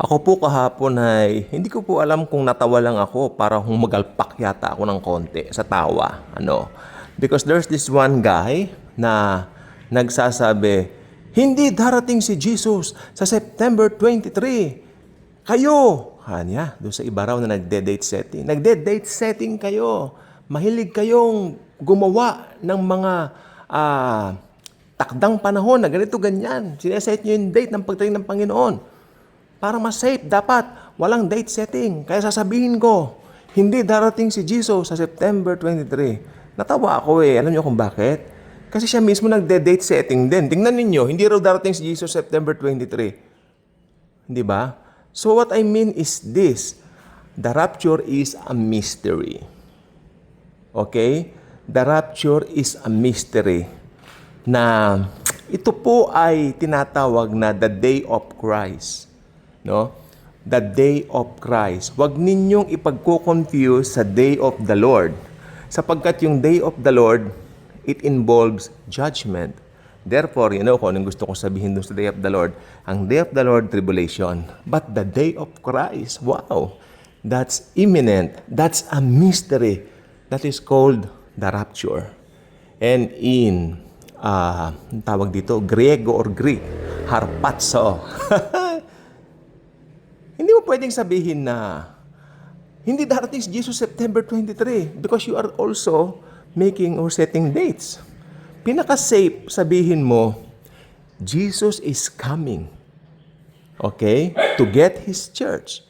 Ako po kahapon ay hindi ko po alam kung natawa lang ako para humagalpak yata ako ng konti sa tawa. Because there's this one guy na nagsasabi, hindi darating si Jesus sa September 23. Kayo! Kanya, doon sa iba raw na nagde-date setting. Nagde-date setting kayo. Mahilig kayong gumawa ng mga takdang panahon na ganito ganyan. Sineset nyo yung date ng pagdating ng Panginoon. Para mas safe, dapat walang date setting. Kaya sasabihin ko, hindi darating si Jesus sa September 23. Natawa ako eh. Alam niyo kung bakit? Kasi siya mismo nagde-date setting din. Tingnan ninyo, hindi raw darating si Jesus September 23. Hindi ba? So what I mean is this. The rapture is a mystery. Okay? The rapture is a mystery na ito po ay tinatawag na the day of Christ. No? The day of Christ. Huwag ninyong ipagko-confuse sa day of the Lord. Sapagkat yung day of the Lord, it involves judgment. Therefore, kung anong gusto kong sabihin doon sa day of the Lord, ang day of the Lord, tribulation. But the day of Christ, wow, that's imminent. That's a mystery. That is called the rapture. And in, tawag dito, Griego or Greek, harpazo. Hindi mo pwedeng sabihin na hindi darating si Jesus September 23 because you are also making or setting dates. Pinaka-safe sabihin mo, Jesus is coming, okay, to get His church.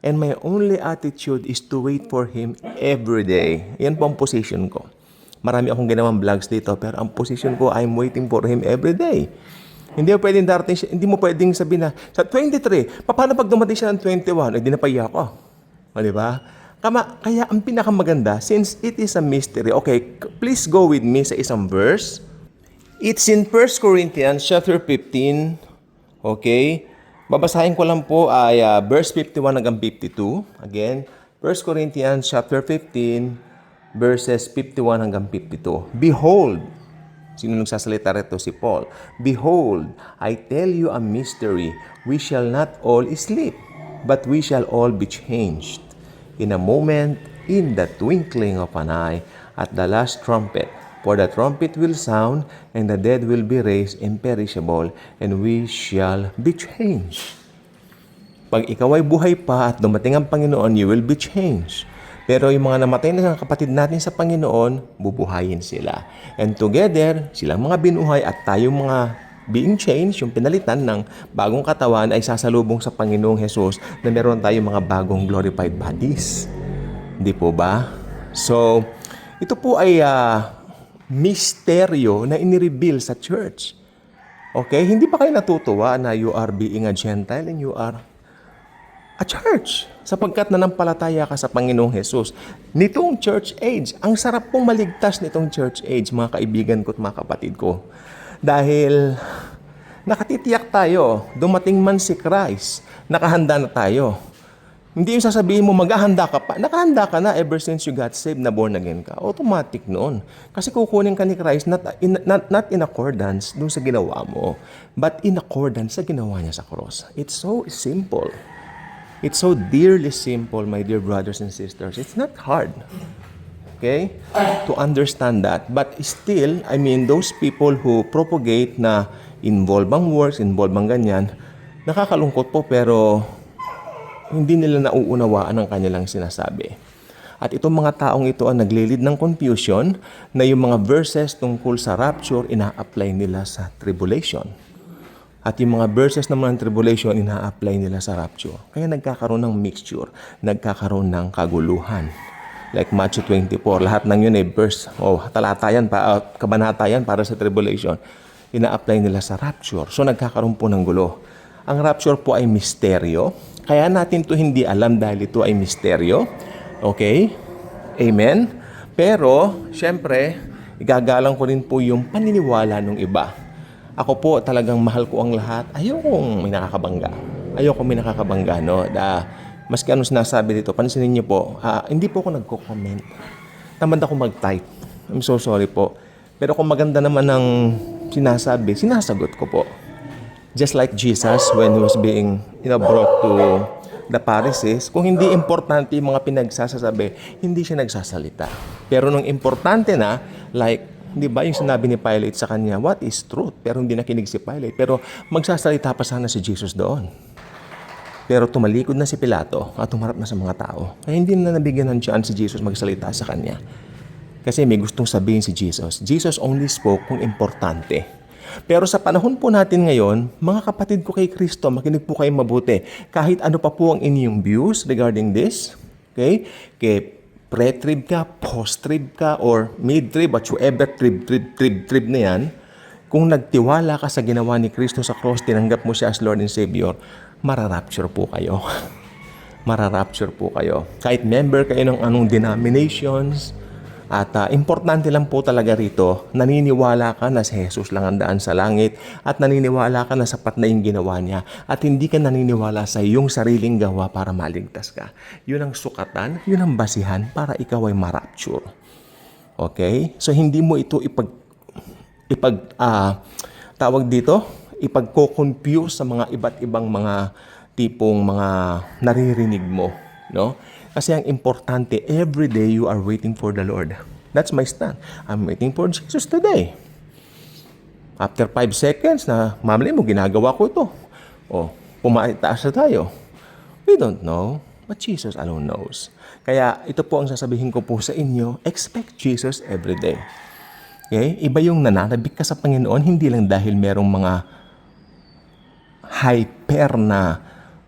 And my only attitude is to wait for Him every day. Yan po ang position ko. Marami akong ginawang vlogs dito, pero ang position ko, I'm waiting for Him every day. Hindi mo pwedeng darating siya, hindi mo pwedeng sabihin na, sa 23, paano pag dumating siya ng 21? Di napaiyak ko. O, di ba? Kaya ang pinakamaganda, since it is a mystery, okay, please go with me sa isang verse. It's in 1 Corinthians chapter 15, okay? Babasahin ko lang po ay verse 51 hanggang 52. Again, 1 Corinthians chapter 15, verses 51 hanggang 52. Behold, sino nagsasalita rito? Si Paul. Behold, I tell you a mystery. We shall not all sleep, but we shall all be changed. In a moment, in the twinkling of an eye, at the last trumpet. For the trumpet will sound, and the dead will be raised imperishable, and we shall be changed. Pag ikaw ay buhay pa at dumating ang Panginoon, you will be changed. Pero yung mga namatay na kapatid natin sa Panginoon, bubuhayin sila. And together, silang mga binuhay at tayong mga being changed, yung pinalitan ng bagong katawan ay sasalubong sa Panginoong Hesus na meron tayong mga bagong glorified bodies. Hindi po ba? So, ito po ay misteryo na inireveal sa church. Okay? Hindi ba kayo natutuwa na you are being a Gentile and you are a church? Sapagkat nanampalataya ka sa Panginoong Hesus. Nitong church age, ang sarap pong maligtas nitong church age, mga kaibigan ko at mga kapatid ko. Dahil nakatitiyak tayo, dumating man si Christ, nakahanda na tayo. Hindi yung sasabihin mo, maghahanda ka pa. Nakahanda ka na ever since you got saved, na born again ka. Automatic noon. Kasi kukunin ka ni Christ not in accordance dun sa ginawa mo, but in accordance sa ginawa niya sa cross. It's so simple. It's so dearly simple, my dear brothers and sisters. It's not hard, okay, to understand that. But still, those people who propagate na involve ang works, involve ang ganyan, nakakalungkot po pero hindi nila nauunawaan ang kanilang sinasabi. At itong mga taong ito ang naglilid ng confusion na yung mga verses tungkol sa rapture, ina-apply nila sa tribulation. At yung mga verses naman ng tribulation, ina-apply nila sa rapture. Kaya nagkakaroon ng mixture, nagkakaroon ng kaguluhan. Like Matthew 24, lahat ng yun ay verse, talata yan, kabanata yan para sa tribulation. Ina-apply nila sa rapture. So nagkakaroon po ng gulo. Ang rapture po ay misteryo. Kaya natin to hindi alam dahil ito ay misteryo. Okay? Amen? Pero, syempre, igagalang ko rin po yung paniniwala ng iba. Ako po, talagang mahal ko ang lahat. Ayokong may nakakabangga. Ayokong may nakakabangga, no? Maski anong sinasabi dito, pansinin niyo po, hindi po ako nagko-comment. Tamad ako mag-type. I'm so sorry po. Pero kung maganda naman ang sinasabi, sinasagot ko po. Just like Jesus when he was being brought to the Pharisees, kung hindi importante yung mga pinagsasabi, hindi siya nagsasalita. Pero nung importante na, like, di ba yung sinabi ni Pilate sa kanya, what is truth? Pero hindi nakinig si Pilate. Pero magsasalita pa sana si Jesus doon. Pero tumalikod na si Pilato at tumarap na sa mga tao. Kaya hindi na nabigyan ng chance si Jesus magsalita sa kanya. Kasi may gustong sabihin si Jesus. Jesus only spoke kung importante. Pero sa panahon po natin ngayon, mga kapatid ko kay Kristo, makinig po kayo mabuti. Kahit ano pa po ang inyong views regarding this, okay? Kaya pre-trib ka, post-trib ka, or mid-trib, whatsoever trib na yan, kung nagtiwala ka sa ginawa ni Kristo sa cross, tinanggap mo siya as Lord and Savior, mararapture po kayo. Mararapture po kayo. Kahit member kayo ng anong denominations, at importante lang po talaga rito, naniniwala ka na si Jesus lang ang daan sa langit at naniniwala ka na sapat na yung ginawa niya at hindi ka naniniwala sa iyong sariling gawa para maligtas ka. Yun ang sukatan, yun ang basihan para ikaw ay marapture. Okay? So hindi mo ito ipagko-confuse sa mga iba't ibang mga tipong mga naririnig mo, no? Kasi ang importante, every day you are waiting for the Lord. That's my stand. I'm waiting for Jesus today. After 5 seconds na, mamali mo, ginagawa ko ito. O, pumaitaas na tayo. We don't know, but Jesus alone knows. Kaya ito po ang sasabihin ko po sa inyo, expect Jesus every day. Okay? Iba yung nananabik ka sa Panginoon, hindi lang dahil merong mga hyper na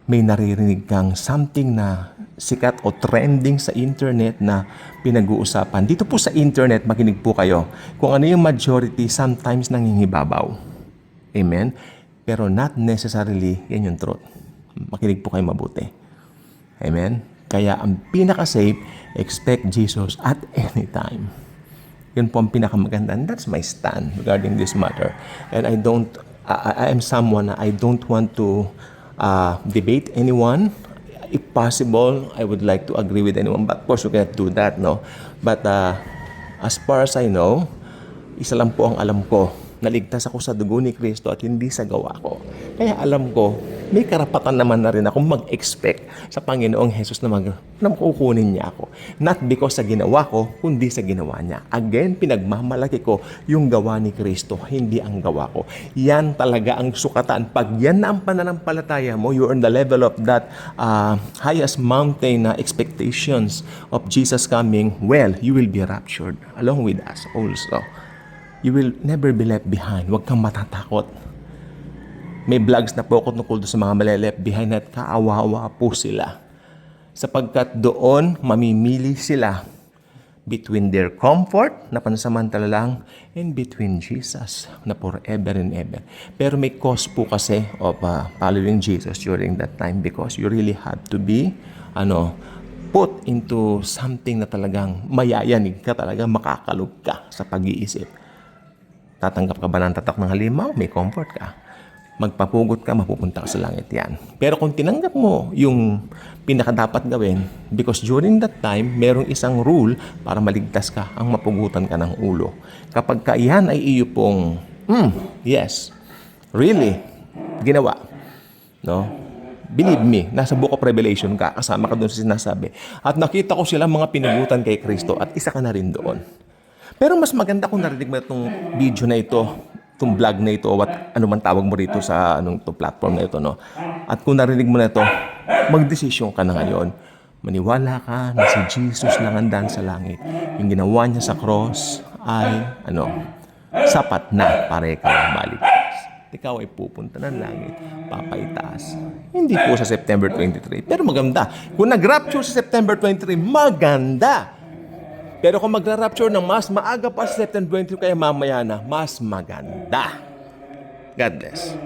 may naririnig kang something na sikat o trending sa internet na pinag-uusapan. Dito po sa internet, makinig po kayo. Kung ano yung majority, sometimes nangingibabaw. Amen? Pero not necessarily yan yung truth. Makinig po kayo mabuti. Amen? Kaya ang pinaka-safe, expect Jesus at any time. Yun po ang pinakamaganda. And that's my stand regarding this matter. And I am someone na I don't want to debate anyone. If possible, I would like to agree with anyone. But of course, you cannot do that, no? But as far as I know, isa lang po ang alam ko. Naligtas ako sa dugo ni Kristo at hindi sa gawa ko. Kaya alam ko, may karapatan naman na rin akong mag-expect sa Panginoong Jesus na kukunin niya ako. Not because sa ginawa ko, kundi sa ginawa niya. Again, pinagmamalaki ko yung gawa ni Kristo, hindi ang gawa ko. Yan talaga ang sukatan. Pag yan na ang pananampalataya mo, you're on the level of that highest mountain na expectations of Jesus coming, well, you will be raptured along with us also. You will never be left behind. Huwag kang matatakot. May vlogs na po ako tungkol sa mga maleleft behind at kaawawa po sila. Sapagkat doon, mamimili sila between their comfort na pansamantala lang and between Jesus na forever and ever. Pero may cost po kasi of following Jesus during that time because you really have to be put into something na talagang mayayanig ka, talagang makakalog ka sa pag-iisip. Tatanggap ka ba ng tatak ng halimaw? May comfort ka. Magpapugot ka, mapupunta ka sa langit yan. Pero kung tinanggap mo yung pinakadapat gawin, because during that time, merong isang rule para maligtas ka, ang mapugutan ka ng ulo. Kapag ka yan ay iyo pong, yes, really, ginawa. No? Believe me, nasa Book of Revelation ka, kasama ka doon sa sinasabi. At nakita ko silang mga pinugutan kay Kristo at isa ka na rin doon. Pero mas maganda kung narinig mo itong video na ito, itong vlog na ito, ano man tawag mo rito sa platform na ito, no? At kung narinig mo na ito, magdesisyon ka na ngayon. Maniwala ka na si Jesus lang ang daan sa langit. Yung ginawa niya sa cross ay, sapat na para ikaw maligtas. Ikaw ay pupunta ng langit, papaitaas. Hindi po sa September 23. Pero maganda. Kung nag-rapture sa September 23, maganda. Pero kung magra-rapture ng mas maaga pa sa September 23 kaya mamaya na, mas maganda. God bless.